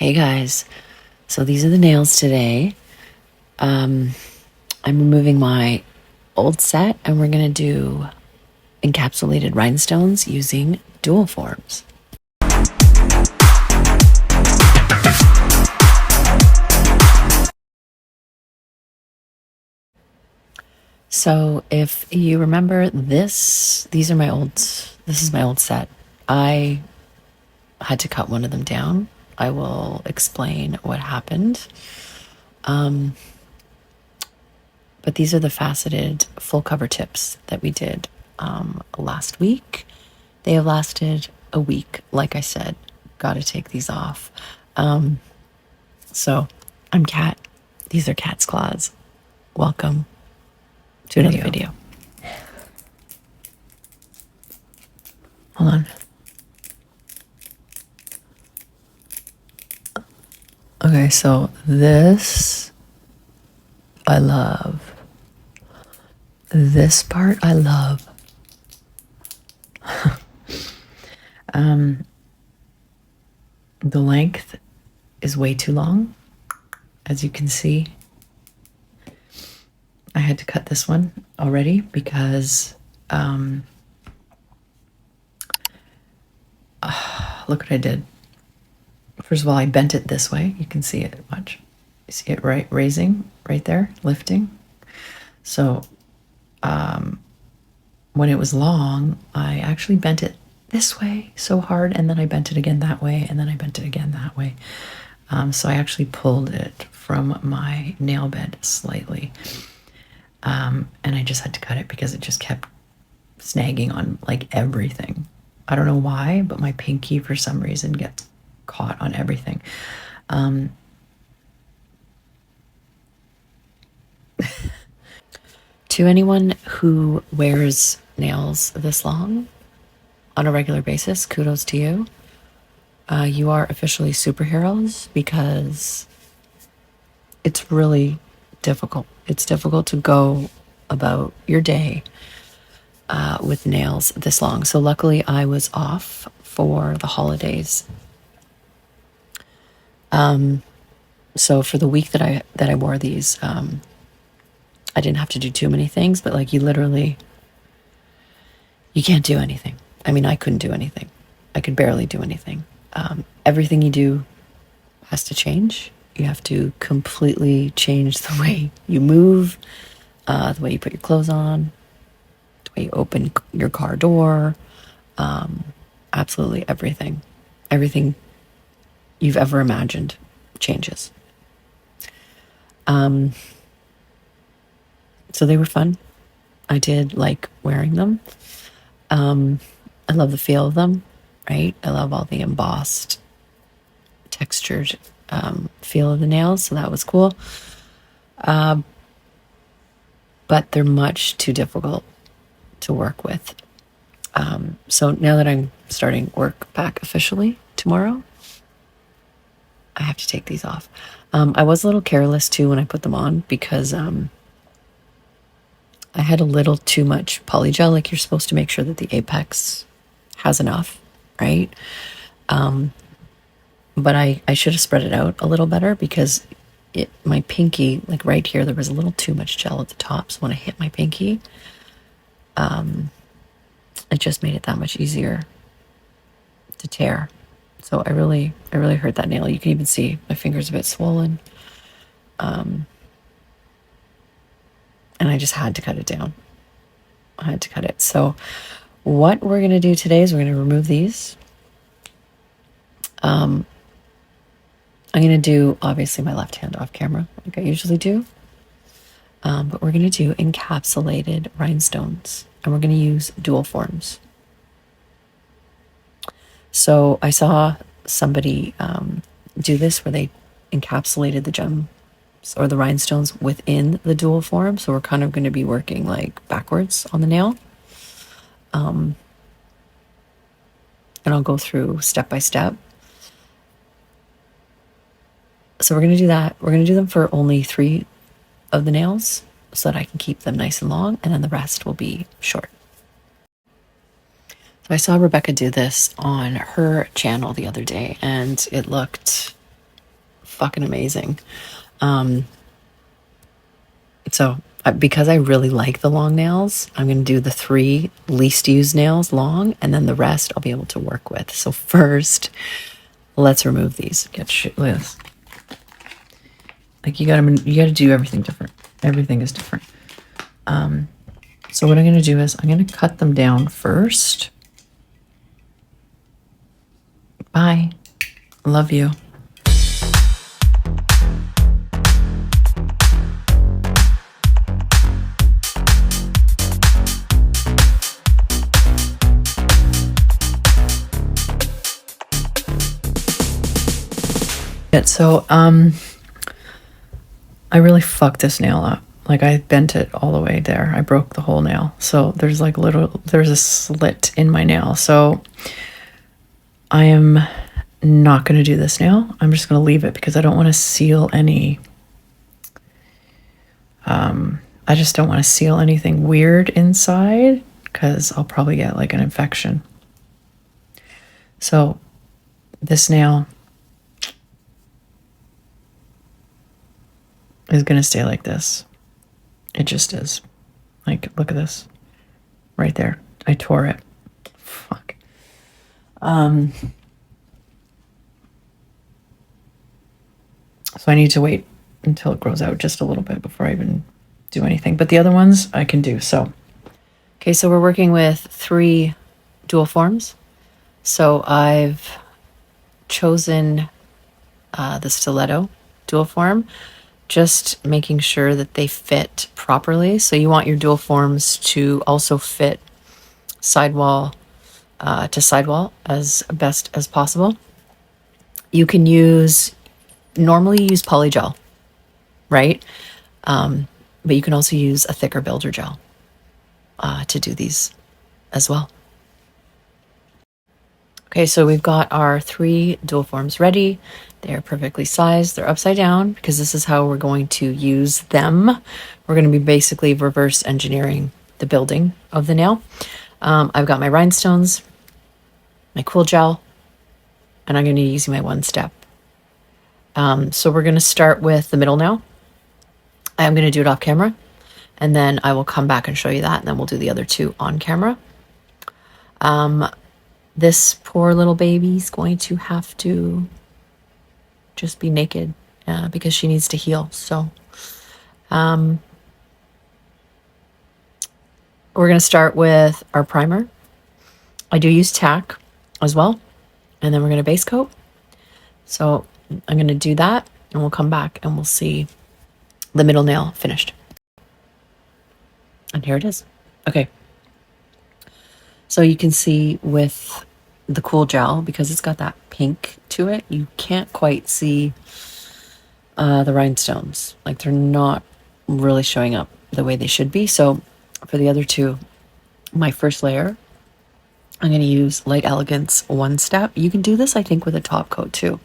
Hey guys, so these are the nails today. I'm removing my old set and we're gonna do encapsulated rhinestones using dual forms. So if you remember this is my old set. I had to cut one of them down. I will explain what happened. But these are the faceted full cover tips that we did last week. They have lasted a week. Like I said, got to take these off. So I'm Kat. These are Kat's claws. Welcome to another video. Hold on. Okay, so this I love. This part I love. The length is way too long, as you can see. I had to cut this one already because look what I did. First of all, I bent it this way. You can see it. Watch. You see it right raising right there, lifting. So when it was long, I actually bent it this way so hard, and then I bent it again that way, and then I bent it again that way. So I actually pulled it from my nail bed slightly. And I just had to cut it because it just kept snagging on like everything. I don't know why, but my pinky for some reason gets caught on everything. To anyone who wears nails this long on a regular basis, kudos to you. You are officially superheroes because it's really difficult. It's difficult to go about your day with nails this long. So luckily I was off for the holidays. So for the week that I wore these, I didn't have to do too many things, but like you can't do anything. I mean, I couldn't do anything. I could barely do anything. Everything you do has to change. You have to completely change the way you move, the way you put your clothes on, the way you open your car door, absolutely everything. Everything you've ever imagined changes. So they were fun. I did like wearing them. I love the feel of them, right? I love all the embossed, textured feel of the nails, so that was cool. But they're much too difficult to work with. So now that I'm starting work back officially tomorrow, I have to take these off. I was a little careless too when I put them on because I had a little too much polygel. Like, you're supposed to make sure that the apex has enough, right? But I should have spread it out a little better because my pinky, like right here, there was a little too much gel at the top. So when I hit my pinky, it just made it that much easier to tear. So I really hurt that nail. You can even see my finger's a bit swollen. And I just had to cut it down. I had to cut it. So what we're going to do today is we're going to remove these. I'm going to do, obviously, my left hand off camera, like I usually do. But we're going to do encapsulated rhinestones. And we're going to use dual forms. So I saw somebody do this where they encapsulated the gems or the rhinestones within the dual form. So we're kind of going to be working like backwards on the nail. And I'll go through step by step. So we're going to do that. We're going to do them for only 3 of the nails so that I can keep them nice and long, and then the rest will be short. So I saw Rebecca do this on her channel the other day, and it looked fucking amazing. So because I really like the long nails, I'm going to do the 3 least used nails long, and then the rest I'll be able to work with. So first, let's remove these. Get shit with this. Like you gotta do everything different. Everything is different. So what I'm going to do is I'm going to cut them down first. Bye. Love you. So I really fucked this nail up. Like I bent it all the way there. I broke the whole nail. So there's a slit in my nail. So I am not going to do this nail. I'm just going to leave it because I don't want to seal any. I just don't want to seal anything weird inside because I'll probably get like an infection. So this nail is going to stay like this. It just is. Like, look at this. Right there. I tore it. Fuck. So I need to wait until it grows out just a little bit before I even do anything. But the other ones I can do. So, okay, so we're working with 3 dual forms. So I've chosen the Stiletto dual form, just making sure that they fit properly. So you want your dual forms to also fit sidewall to sidewall as best as possible. You can normally use polygel, right? But you can also use a thicker builder gel to do these as well. Okay, so we've got our 3 dual forms ready. They're perfectly sized. They're upside down because this is how we're going to use them. We're going to be basically reverse engineering the building of the nail. I've got my rhinestones, my cool gel, and I'm going to be using my 1-step. So we're going to start with the middle nail. I'm going to do it off camera, and then I will come back and show you that, and then we'll do the other 2 on camera. This poor little baby's going to have to just be naked because she needs to heal. So we're going to start with our primer. I do use TACK as well. And then we're going to base coat. So I'm going to do that, and we'll come back and we'll see the middle nail finished. And here it is. Okay. So you can see with the cool gel, because it's got that pink to it, you can't quite see the rhinestones. Like they're not really showing up the way they should be. So for the other 2, my first layer, I'm going to use Light Elegance 1-step. You can do this, I think, with a top coat too.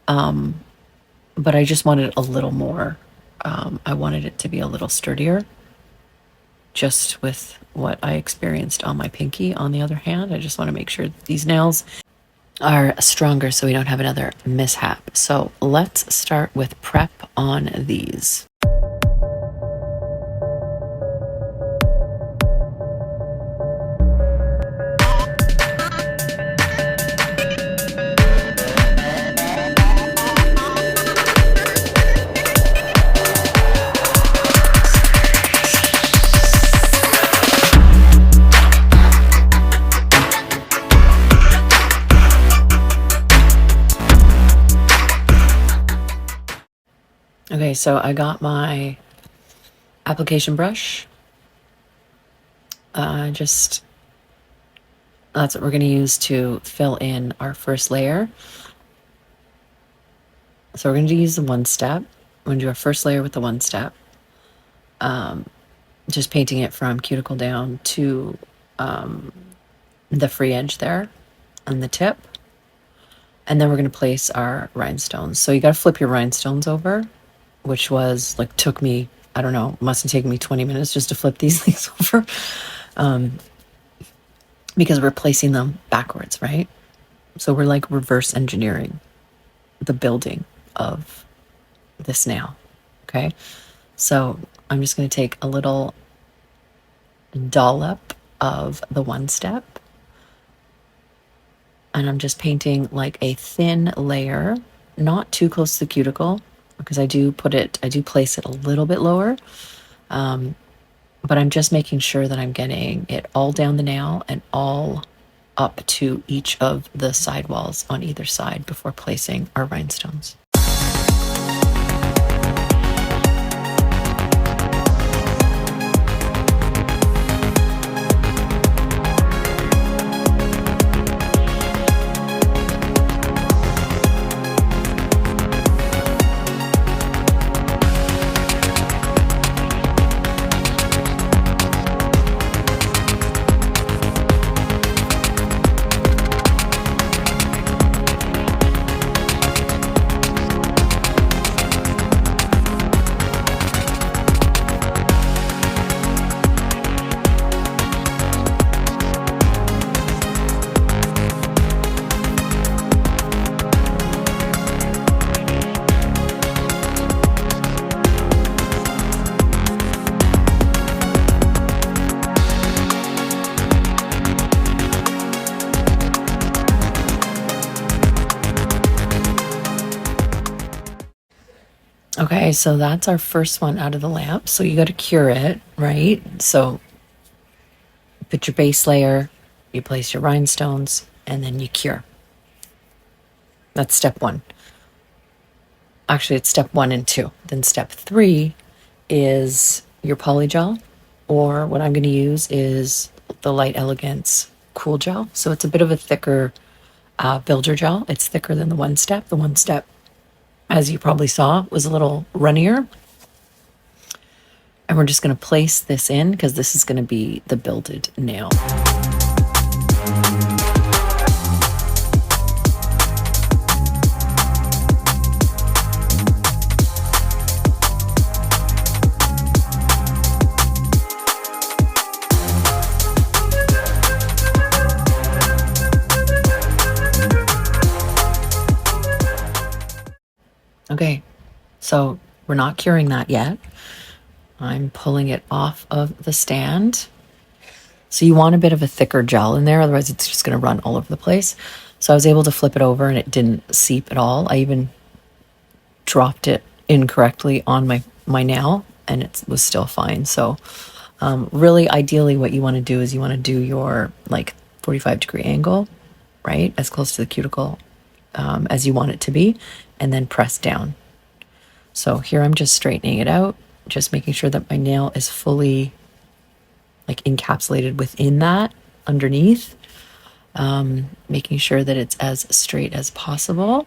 But I just wanted a little more. I wanted it to be a little sturdier. Just with what I experienced on my pinky. On the other hand, I just want to make sure that these nails are stronger so we don't have another mishap. So let's start with prep on these. Okay, so I got my application brush. That's what we're going to use to fill in our first layer. So we're going to use the 1-step. We're going to do our first layer with the 1-step. Just painting it from cuticle down to the free edge there on the tip. And then we're going to place our rhinestones. So you got to flip your rhinestones over, which was like, took me, I don't know, must have taken me 20 minutes just to flip these things over. Because we're placing them backwards, right? So we're like reverse engineering the building of this nail. Okay, so I'm just going to take a little dollop of the one step, and I'm just painting like a thin layer, not too close to the cuticle, because I do place it a little bit lower, but I'm just making sure that I'm getting it all down the nail and all up to each of the side walls on either side before placing our rhinestones. Okay, so that's our first one out of the lamp. So you got to cure it, right? So put your base layer, you place your rhinestones, and then you cure. That's step one. Actually, it's step 1 and 2. Then step 3 is your polygel, or what I'm going to use is the Light Elegance Cool Gel. So it's a bit of a thicker builder gel. It's thicker than the one step. The one step, as you probably saw, was a little runnier. And we're just going to place this in because this is going to be the builded nail. Okay, so we're not curing that yet. I'm pulling it off of the stand. So you want a bit of a thicker gel in there, otherwise it's just going to run all over the place. So I was able to flip it over and it didn't seep at all. I even dropped it incorrectly on my nail and it was still fine. So really ideally what you want to do is you want to do your like 45-degree angle, right? As close to the cuticle as you want it to be, and then press down. So here I'm just straightening it out, just making sure that my nail is fully like encapsulated within that underneath, making sure that it's as straight as possible.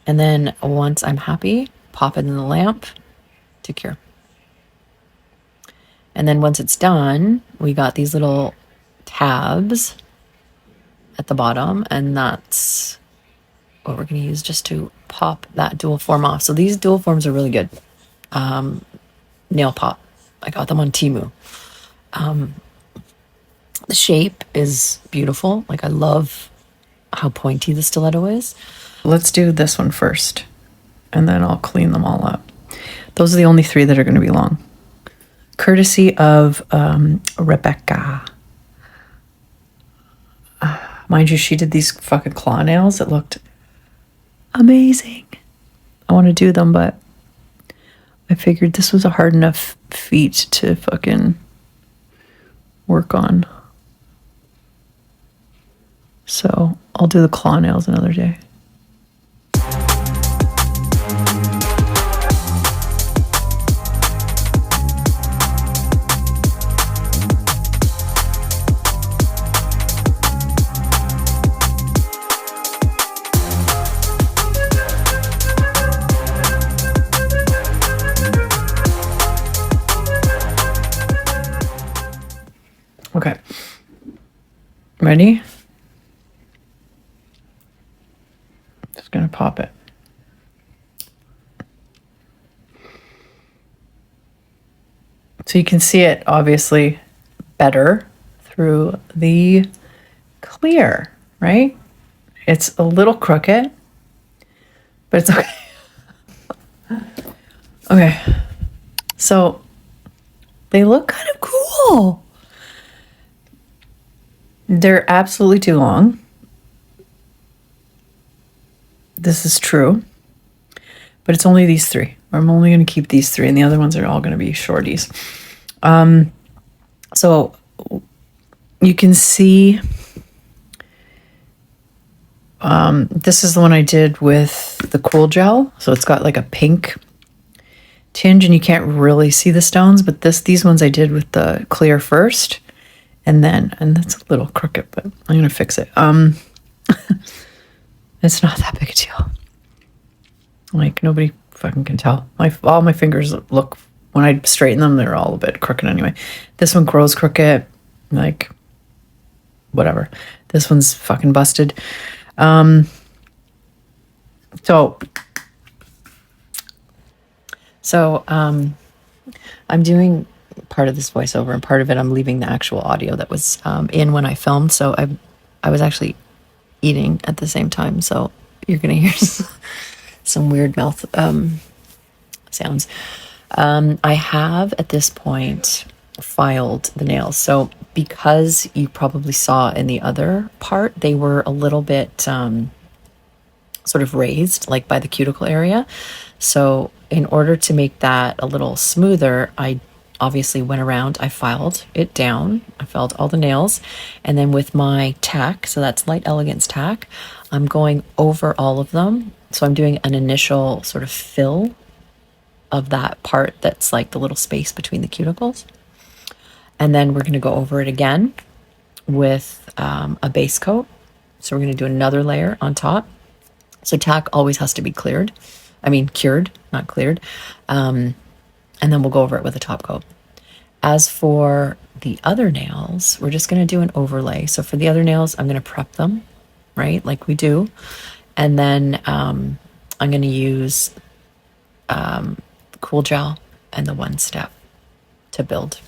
And then once I'm happy, pop it in the lamp to cure. And then once it's done, we got these little tabs at the bottom, and that's what we're going to use just to pop that dual form off. So these dual forms are really good. NAILPOP. I got them on Temu. The shape is beautiful. Like I love how pointy the stiletto is. Let's do this one first, and then I'll clean them all up. Those are the only 3 that are going to be long. Courtesy of Rebecca. Mind you, she did these fucking claw nails that looked amazing. I want to do them, but I figured this was a hard enough feat to fucking work on. So I'll do the claw nails another day. Okay. Ready? Just gonna pop it. So you can see it obviously better through the clear, right? It's a little crooked, but it's okay. Okay, so they look kind of cool. They're absolutely too long. This is true, but it's only these three. I'm only going to keep these three, and the other ones are all going to be shorties. So you can see, this is the one I did with the Cool Gel. So it's got like a pink tinge, and you can't really see the stones, but these ones I did with the clear first, and that's a little crooked, but I'm going to fix it. It's not that big a deal. Like, nobody fucking can tell. All my fingers look, when I straighten them, they're all a bit crooked anyway. This one grows crooked, like, whatever. This one's fucking busted. So I'm doing part of this voiceover, and part of it I'm leaving the actual audio that was in when I filmed. So I was actually eating at the same time, so you're gonna hear some weird mouth sounds. I have at this point filed the nails. So because you probably saw in the other part, they were a little bit sort of raised, like by the cuticle area. So in order to make that a little smoother, I obviously went around, I filed it down, I filed all the nails, and then with my tack, so that's Light Elegance tack, I'm going over all of them. So I'm doing an initial sort of fill of that part that's like the little space between the cuticles. And then we're going to go over it again with a base coat. So we're going to do another layer on top. So tack always has to be cured, not cleared. And then we'll go over it with a top coat. As for the other nails, we're just going to do an overlay. So for the other nails, I'm going to prep them, right, like we do. And then I'm going to use the Cool Gel and the One Step to build.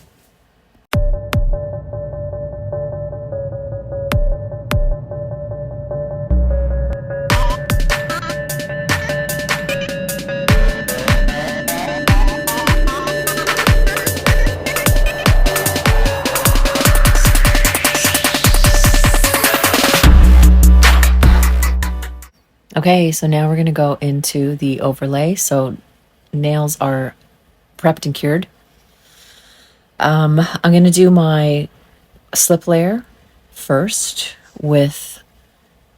Okay, so now we're going to go into the overlay. So nails are prepped and cured. I'm going to do my slip layer first with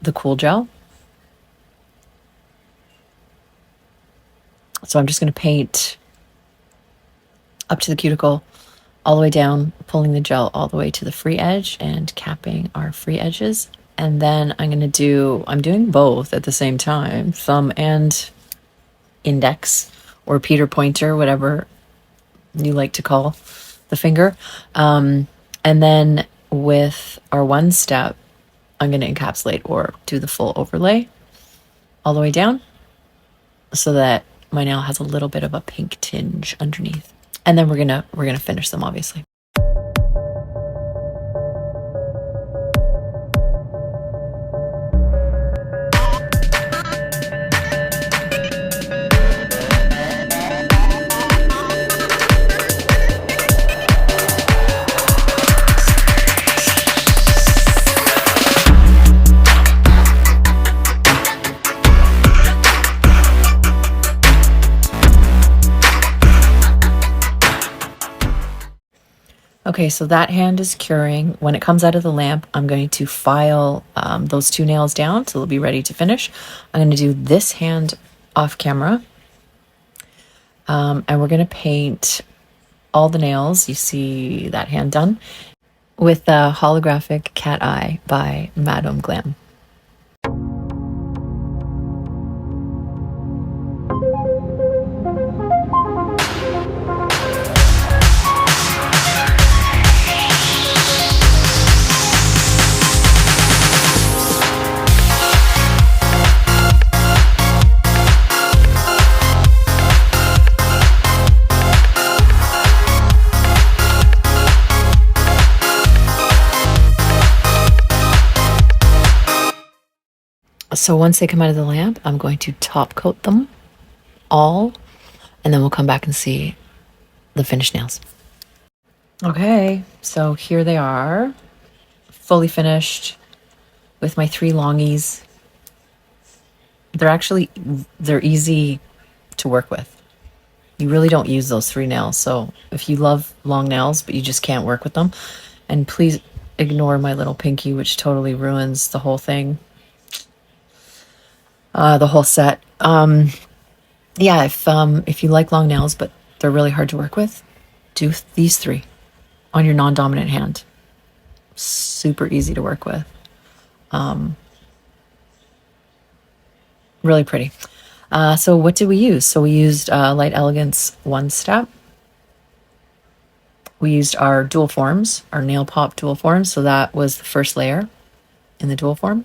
the Cool Gel. So I'm just going to paint up to the cuticle, all the way down, pulling the gel all the way to the free edge and capping our free edges. And then I'm doing both at the same time, thumb and index, or Peter pointer, whatever you like to call the finger. And then with our One Step, I'm going to encapsulate or do the full overlay all the way down so that my nail has a little bit of a pink tinge underneath. And then we're gonna finish them, obviously. Okay, so that hand is curing. When it comes out of the lamp, I'm going to file those two nails down so they'll be ready to finish. I'm going to do this hand off camera. And we're going to paint all the nails. You see that hand done with the Holographic Cat Eye by Madame GLAM. So once they come out of the lamp, I'm going to top coat them all, and then we'll come back and see the finished nails. Okay, so here they are, fully finished with my 3 longies. They're easy to work with. You really don't use those 3 nails. So if you love long nails, but you just can't work with them, and please ignore my little pinky, which totally ruins the whole thing, the whole set. Yeah, if you like long nails, but they're really hard to work with, do these 3 on your non-dominant hand. Super easy to work with. Really pretty. So what did we use? So we used Light Elegance 1 Step. We used our dual forms, our NAILPOP dual forms. So that was the first layer in the dual form.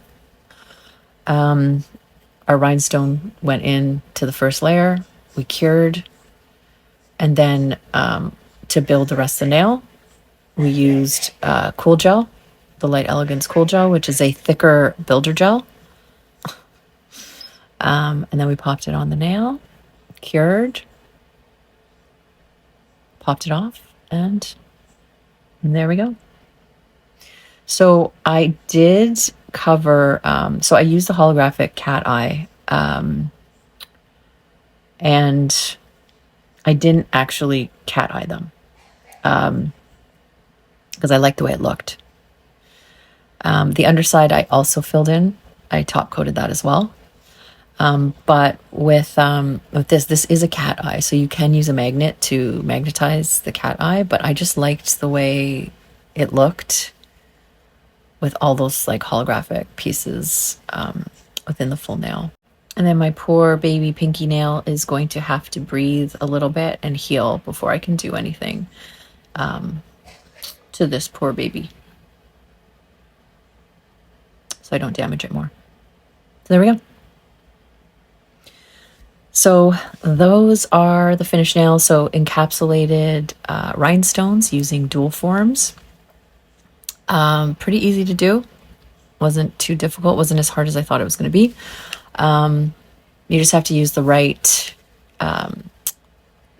Our rhinestone went into the first layer. We cured. And then to build the rest of the nail, we used Cool Gel, the Light Elegance Cool Gel, which is a thicker builder gel. And then we popped it on the nail, cured, popped it off, and there we go. So I did cover, so I used the holographic cat eye, and I didn't actually cat eye them, because I liked the way it looked. The underside I also filled in. I top coated that as well. But with this is a cat eye, so you can use a magnet to magnetize the cat eye, but I just liked the way it looked with all those like holographic pieces within the full nail. And then my poor baby pinky nail is going to have to breathe a little bit and heal before I can do anything to this poor baby, so I don't damage it more. So there we go. So those are the finished nails. So encapsulated rhinestones using dual forms. Pretty easy to do. Wasn't too difficult. Wasn't as hard as I thought it was going to be. You just have to use the right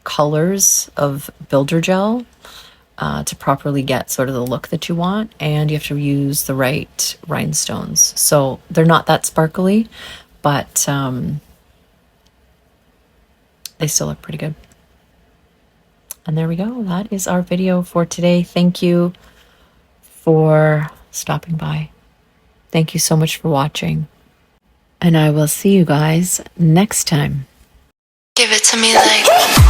colors of builder gel to properly get sort of the look that you want. And you have to use the right rhinestones. So they're not that sparkly, but they still look pretty good. And there we go. That is our video for today. Thank you for stopping by. Thank you so much for watching. And I will see you guys next time. Give it to me like